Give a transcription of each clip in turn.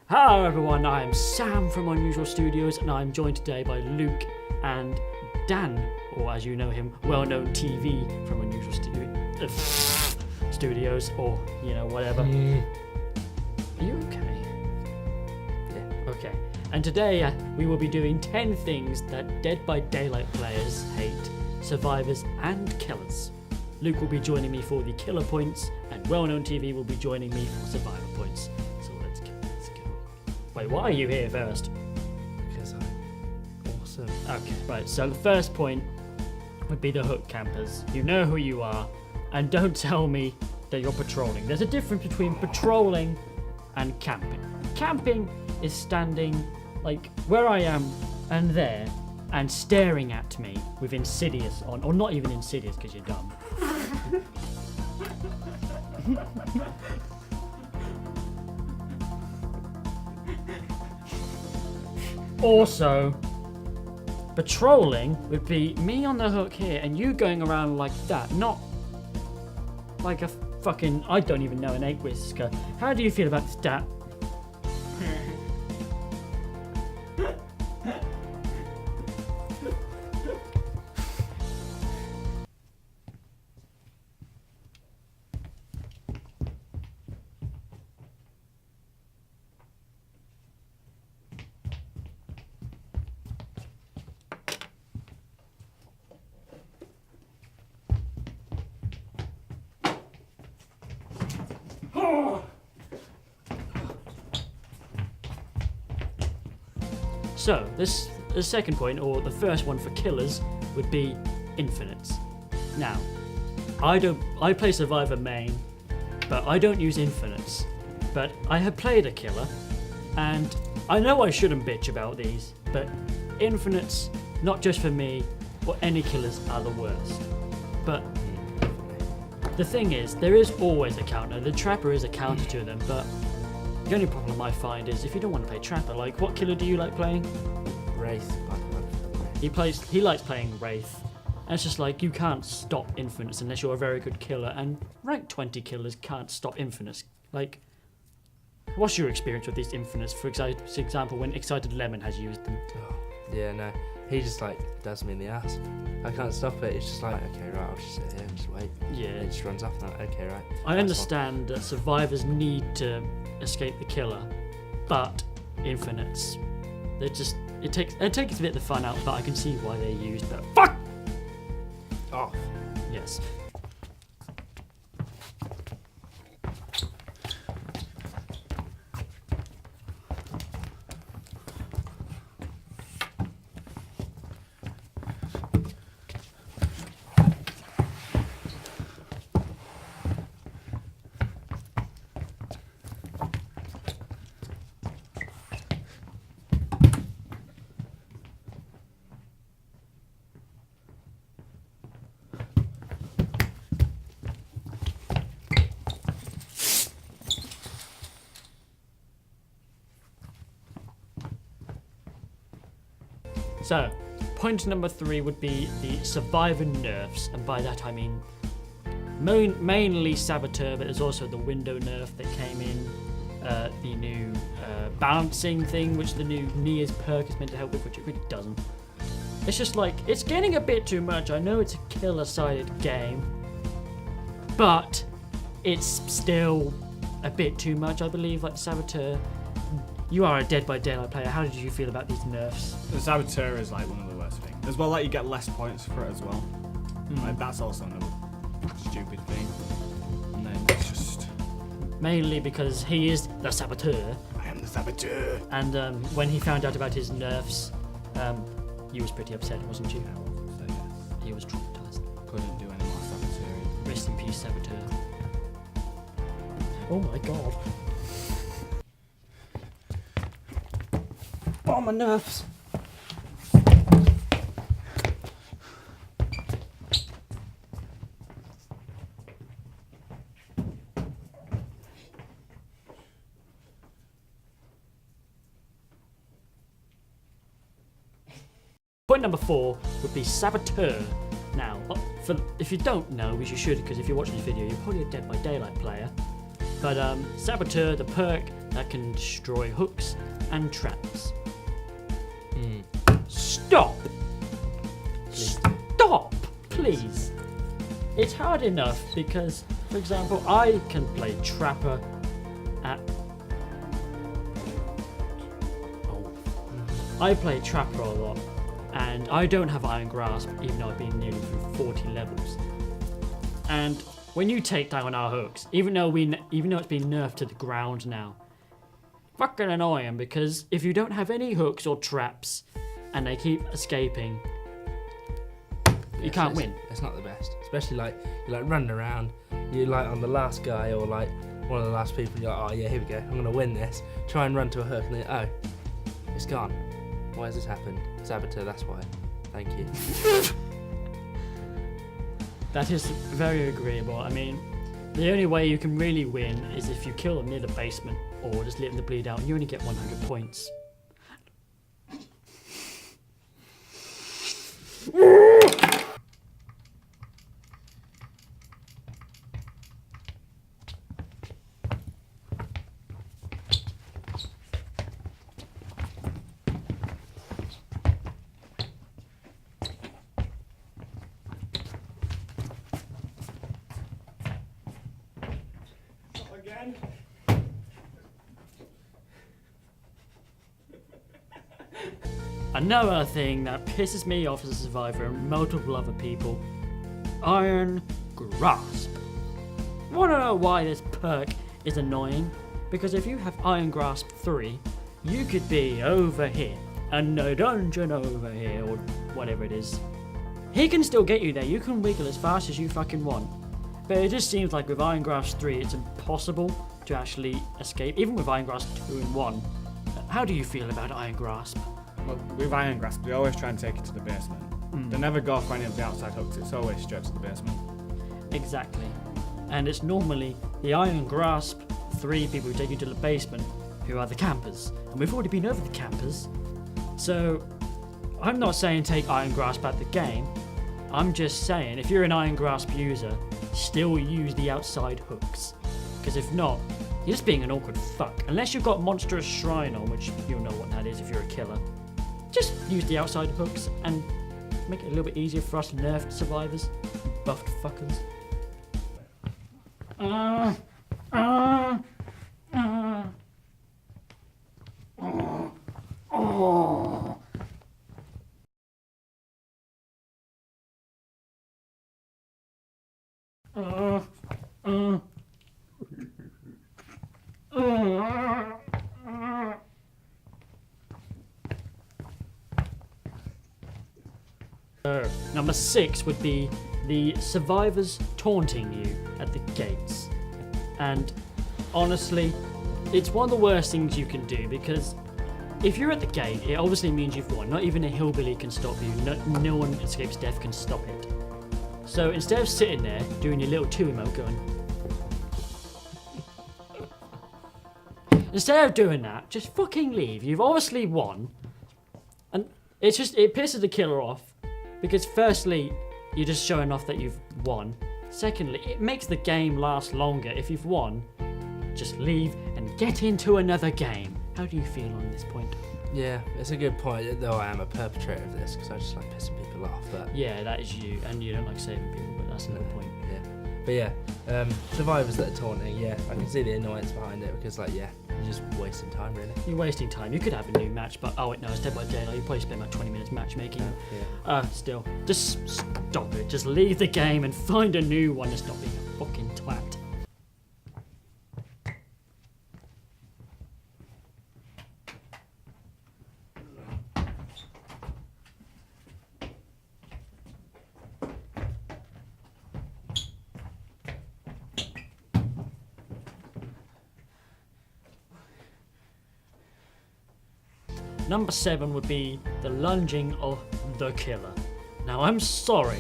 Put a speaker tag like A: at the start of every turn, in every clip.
A: Hello everyone, I am Sam from Unusual Studios and I'm joined today by Luke and Dan, or as you know him, well-known TV from Unusual Studios, or, you know, whatever. Are you okay?
B: Yeah.
A: Okay. And today we will be doing 10 things that Dead by Daylight players hate, survivors and killers. Luke will be joining me for the killer points and well-known TV will be joining me for survivor points. So let's go. Wait, why are you here first?
B: Because I'm awesome.
A: Okay, right, so the first point would be the hook campers. You know who you are, and don't tell me that you're patrolling. There's a difference between patrolling and camping. Camping is standing, like, where I am and there, and staring at me with Insidious on, or not even Insidious because you're dumb. Also, patrolling would be me on the hook here and you going around like that, not like a fucking, I don't even know, an 8-whisker. How do you feel about that? So, the second point, or the first one for killers, would be infinites. Now, I play Survivor main, but I don't use infinites. But I have played a killer, and I know I shouldn't bitch about these, but infinites, not just for me, or any killers, are the worst. But the thing is, there is always a counter. The Trapper is a counter to them, but the only problem I find is if you don't want to play Trapper, like, what killer do you like playing?
B: Wraith.
A: He likes playing Wraith. And it's just like, you can't stop infinites unless you're a very good killer, and rank 20 killers can't stop infinites. Like, what's your experience with these infinites? For example, when Excited Lemon has used them.
B: Oh, yeah, no. He just, like, does me in the ass. I can't stop it. It's just like, okay, right, I'll just sit here and just wait.
A: Yeah.
B: And it just runs off and I'm like, okay, right.
A: I understand that survivors need to escape the killer, but infinites, they just, it takes a bit of the fun out, but I can see why they're used, but fuck
B: off.
A: Yes. So, point number 3 would be the survivor nerfs, and by that I mean mainly Saboteur, but there's also the window nerf that came in, the new balancing thing, which the new Nia's perk is meant to help with, which it really doesn't. It's just like, it's getting a bit too much. I know it's a killer-sided game, but it's still a bit too much, I believe, like the Saboteur. You are a Dead by Daylight player. How did you feel about these nerfs?
C: The Saboteur is like one of the worst things. As well, like, you get less points for it as well. Like, that's also another stupid thing. And then it's just...
A: Mainly because he is the Saboteur.
C: I am the Saboteur.
A: And when he found out about his nerfs, he was pretty upset, wasn't you?
C: Yeah, well, so yes.
A: He was traumatized.
C: Couldn't do any more Saboteur.
A: Rest in peace, Saboteur. Oh my god. Oh, my nerfs. Point number 4 would be Saboteur. Now, if you don't know, which you should, because if you're watching this video, you're probably a Dead by Daylight player. But Saboteur, the perk that can destroy hooks and traps.
B: Hmm.
A: Stop! Stop! Please. It's hard enough because, for example, I can play Trapper at... I play Trapper a lot, and I don't have Iron Grasp, even though I've been nearly through 40 levels. And when you take down our hooks, even though it's been nerfed to the ground now, fucking annoying, because if you don't have any hooks or traps, and they keep escaping, you can't win.
B: It's not the best, especially like you're like running around, you're like on the last guy or like one of the last people. You're like, oh yeah, here we go. I'm gonna win this. Try and run to a hook, and then oh, it's gone. Why has this happened? Saboteur. That's why. Thank you.
A: That is very agreeable. I mean, the only way you can really win is if you kill them near the basement or just let them bleed out. You only get 100 points.
C: Again.
A: Another thing that pisses me off as a survivor and multiple other people, Iron Grasp. Wanna know why this perk is annoying? Because if you have Iron Grasp 3, you could be over here, and a dungeon over here, or whatever it is. He can still get you there, you can wiggle as fast as you fucking want. But it just seems like with Iron Grasp 3, it's impossible to actually escape, even with Iron Grasp 2 and 1. How do you feel about Iron Grasp?
C: Well, with Iron Grasp, they always try and take it to the basement. They never go for any of the outside hooks, it's always straight to the basement.
A: Exactly. And it's normally the Iron Grasp 3 people who take you to the basement who are the campers. And we've already been over the campers. So, I'm not saying take Iron Grasp out the game. I'm just saying, if you're an Iron Grasp user, still use the outside hooks. Because if not, you're just being an awkward fuck. Unless you've got Monstrous Shrine on, which you'll know what that is if you're a killer. Just use the outside hooks and make it a little bit easier for us nerfed survivors. Buffed fuckers. Number 6 would be the survivors taunting you at the gates. And honestly, it's one of the worst things you can do, because if you're at the gate, it obviously means you've won. Not even a hillbilly can stop you. No one escapes death can stop it. So instead of sitting there doing your little 2 emote going, instead of doing that, just fucking leave. You've obviously won. And it pisses the killer off. Because firstly, you're just showing off that you've won. Secondly, it makes the game last longer. If you've won, just leave and get into another game. How do you feel on this point?
B: Yeah, it's a good point, though I am a perpetrator of this, because I just like pissing people off, but...
A: Yeah, that is you, and you don't like saving people, but that's another point.
B: Yeah. But yeah, survivors that are taunting, yeah, I can see the annoyance behind it, because like, yeah, you're just wasting time, really.
A: You're wasting time. You could have a new match, but oh wait, no, it's Dead by Daylight. You probably spend about 20 minutes matchmaking.
B: Yeah.
A: Still, just stop it. Just leave the game and find a new one to stop being a fucking twat. Number 7 would be the lunging of the killer. Now I'm sorry,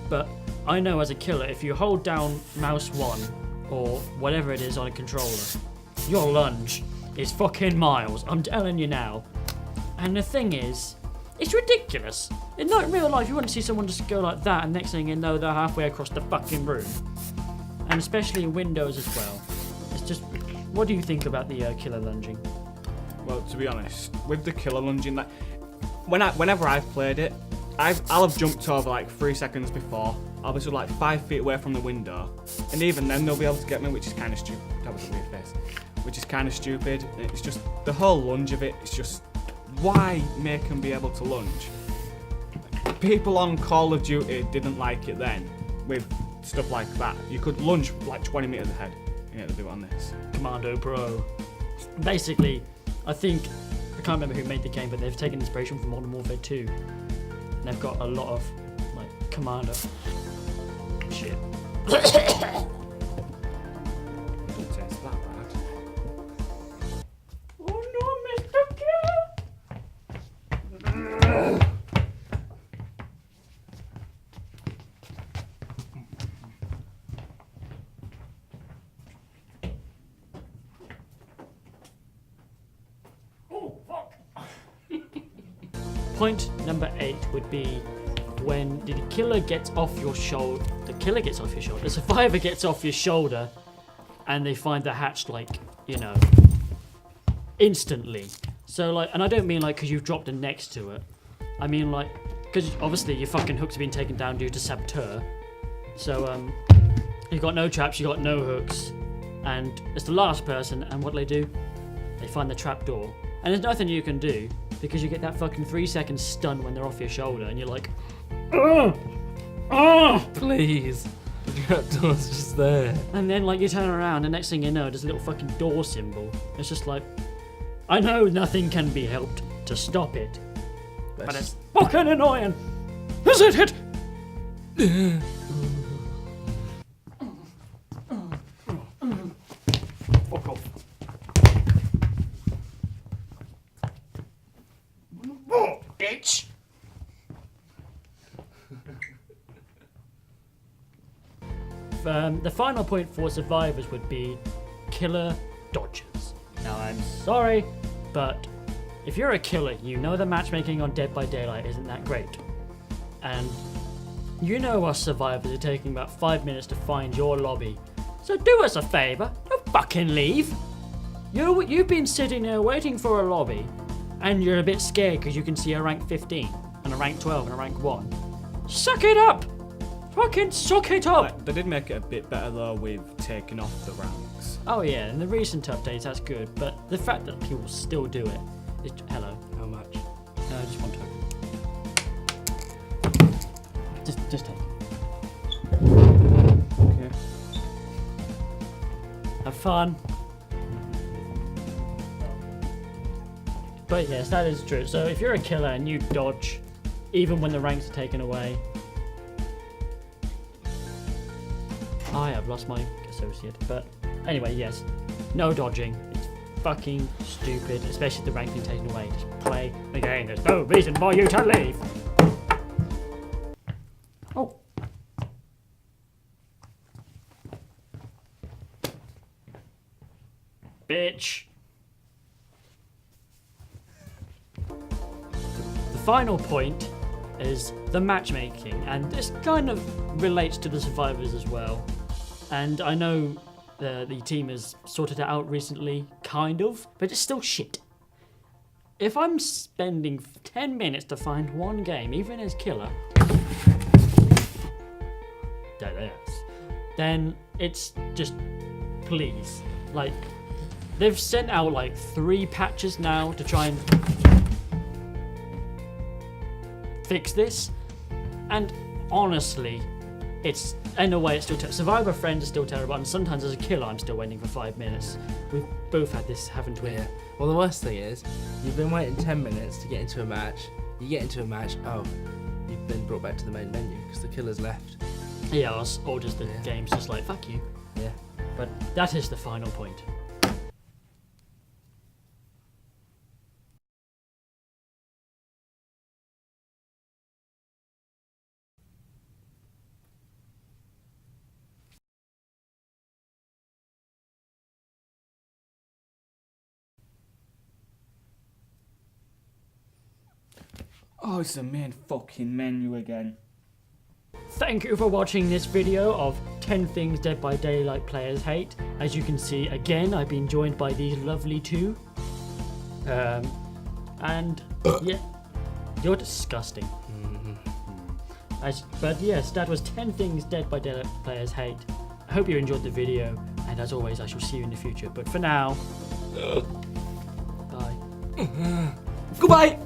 A: but I know as a killer, if you hold down mouse 1 or whatever it is on a controller, your lunge is fucking miles. I'm telling you now. And the thing is, it's ridiculous. In real life, you wouldn't see someone just go like that, and next thing you know, they're halfway across the fucking room. And especially in Windows as well. It's just what do you think about the killer lunging?
C: Well, to be honest, with the killer lunging, like whenever I've played it, I'll have jumped over like 3 seconds before. I'll be sort of like 5 feet away from the window, and even then they'll be able to get me, which is kind of stupid. That was a weird face. Which is kind of stupid. It's just the whole lunge of it. It's just why make them be able to lunge? People on Call of Duty didn't like it then with stuff like that. You could lunge like 20 meters ahead. You know to do it on this.
A: Commando Pro. Basically, I can't remember who made the game, but they've taken inspiration from Modern Warfare 2. And they've got a lot of like commando shit.
C: Don't say it's that bad.
A: Oh no, Mr. Oh fuck. Point number 8 would be when the killer gets off your shoulder. The survivor gets off your shoulder, and they find the hatch instantly. So like, and I don't mean like because you've dropped it next to it. I mean like because obviously your fucking hooks have been taken down due to Saboteur. So you've got no traps, you got no hooks, and it's the last person. And what do? They find the trap door, and there's nothing you can do because you get that fucking 3-second stun when they're off your shoulder, and you're like,
B: Please. The trapdoor's just there.
A: and then like you turn around, and next thing you know, there's a little fucking door symbol. It's just like, I know nothing can be helped to stop it, but it's fucking annoying. Is it? Fuck off. Oh, bitch. The final point for survivors would be killer dodges. Now I'm sorry, but if you're a killer, you know the matchmaking on Dead by Daylight isn't that great. And you know us survivors are taking about 5 minutes to find your lobby. So do us a favour, don't fucking leave. You've been sitting there waiting for a lobby, and you're a bit scared because you can see a rank 15, and a rank 12, and a rank 1. Suck it up! Fucking suck it up!
C: They did make it a bit better though with taking off the ranks.
A: Oh yeah, in the recent updates that's good, but the fact that people still do it is... Hello.
B: How much?
A: Just one token. Just take it.
C: Okay.
A: Have fun. But yes, that is true. So if you're a killer and you dodge, even when the ranks are taken away... I have lost my associate, but anyway, yes. No dodging. It's fucking stupid, especially if the rank being taken away. Just play the game. There's no reason for you to leave. Oh. Bitch. The final point is the matchmaking, and this kind of relates to the survivors as well. And I know the team has sorted it out recently, kind of, but it's still shit. If I'm spending 10 minutes to find one game, even as killer, then it's just, please. Like, they've sent out like 3 patches now to try and fix this, and honestly, it's in a way it's still Survivor Friends is still terrible, and sometimes as a killer I'm still waiting for 5 minutes. We've both had this, haven't we?
B: Yeah. Well, the worst thing is, you've been waiting 10 minutes to get into a match. You get into a match, oh, you've been brought back to the main menu because the killer's left.
A: Yeah, or just the game's just like, fuck you.
B: Yeah.
A: But that is the final point.
C: Oh, it's the main fucking menu again.
A: Thank you for watching this video of 10 things Dead by Daylight players hate. As you can see, again, I've been joined by these lovely two. And yeah, you're disgusting. But yes, that was 10 things Dead by Daylight players hate. I hope you enjoyed the video, and as always, I shall see you in the future. But for now, bye.
C: Goodbye.